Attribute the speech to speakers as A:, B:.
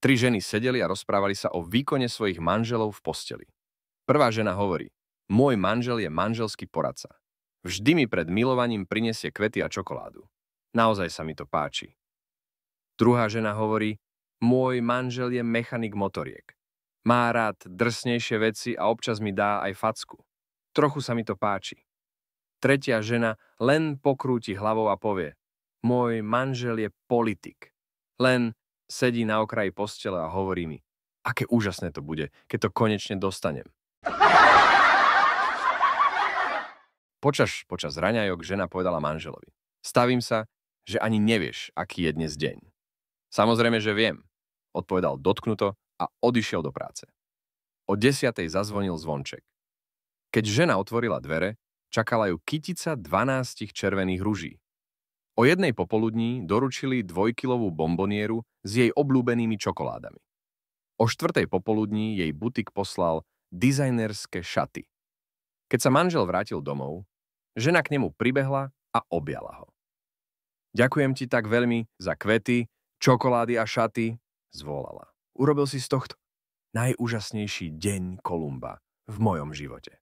A: Tri ženy sedeli a rozprávali sa o výkone svojich manželov v posteli. Prvá žena hovorí: môj manžel je manželský poradca. Vždy mi pred milovaním prinesie kvety a čokoládu. Naozaj sa mi to páči. Druhá žena hovorí: môj manžel je mechanik motoriek. Má rád drsnejšie veci a občas mi dá aj facku. Trochu sa mi to páči. Tretia žena len pokrúti hlavou a povie: môj manžel je politik. Len sedí na okraji postele a hovorí mi: aké úžasné to bude, keď to konečne dostanem. Počas raňajok žena povedala manželovi: stavím sa, že ani nevieš, aký je dnes deň. Samozrejme, že viem, odpovedal dotknuto a odišiel do práce. O 10:00 zazvonil zvonček. Keď žena otvorila dvere, čakala ju kytica 12 červených ruží. O 1:00 popoludní doručili 2-kilovú bombonieru s jej obľúbenými čokoládami. O 4:00 popoludní jej butik poslal dizajnerské šaty. Keď sa manžel vrátil domov, žena k nemu pribehla a objala ho. Ďakujem ti tak veľmi za kvety, čokolády a šaty, zvolala. Urobil si z tohto najúžasnejší deň Kolumba v mojom živote.